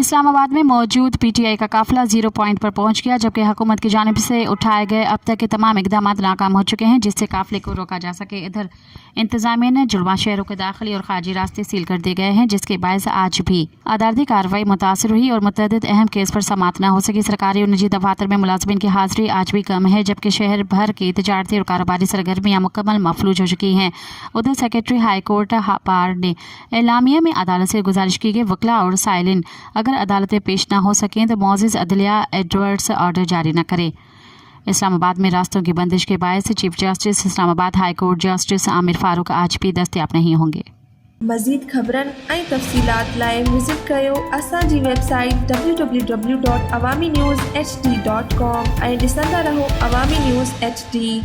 इस्लामाबाद में मौजूद पीटीआई का काफिला 0 पॉइंट पर पहुंच गया, जबकि हुकूमत की जानिब से उठाए गए अब तक के तमाम इकदाम नाकाम हो चुके हैं जिससे काफिले को रोका जा सके। इधर इंतजामिया ने जुड़वा शहरों के दाखिली और खारजी रास्ते सील कर दिए गए हैं, जिसके बायस आज भी अदालती कार्रवाई मुतासर हुई और मुतअद्दिद अहम केस पर समाअत न हो सकी। सरकारी और निजी दफातर में मुलाजमीन की हाजिरी आज भी कम है, जबकि शहर भर की तजारती और कारोबारी सरगर्मियाँ मुकम्मल मफलूज हो चुकी हैं। उधर सेक्रेटरी हाई कोर्ट पार ने एलामिया में अदालत से गुजारिश की गई वकला और साइलिन अगर अदालतें पेश ना हो सकें तो मोअज़्ज़िज़ अदलिया एडवर्ड्स ऑर्डर जारी न करे। इस्लामाबाद में रास्तों की बंदिश के बायस chief justice Islamabad high court justice Aamir Farooq आज भी दस्तयाब नहीं होंगे। मज़ीद ख़बरन ऐं तफ़सीलात लाइ विज़िट कयो असांजी वेबसाइट www.awamiNewsHD.com ऐं ॾिसंदा रहो अवामी न्यूज़ HD।